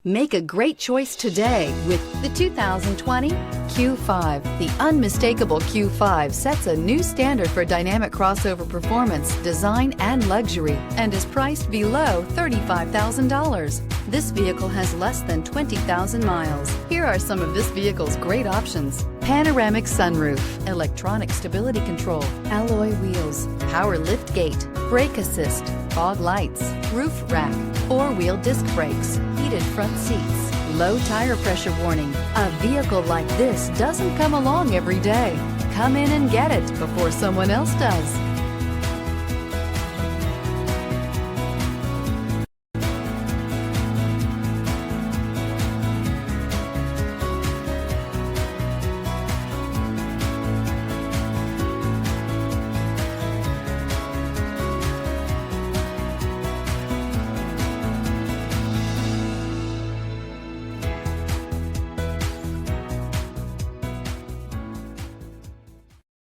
Make a great choice today with the 2020 Q5. The unmistakable Q5 sets a new standard for dynamic crossover performance, design, and luxury, and is priced below $35,000. This vehicle has less than 20,000 miles. Here are some of this vehicle's great options: panoramic sunroof, electronic stability control, alloy wheels, power lift gate, brake assist, fog lights, roof rack, four-wheel disc brakes, heated front seats, low tire pressure warning. A vehicle like this doesn't come along every day. Come in and get it before someone else does.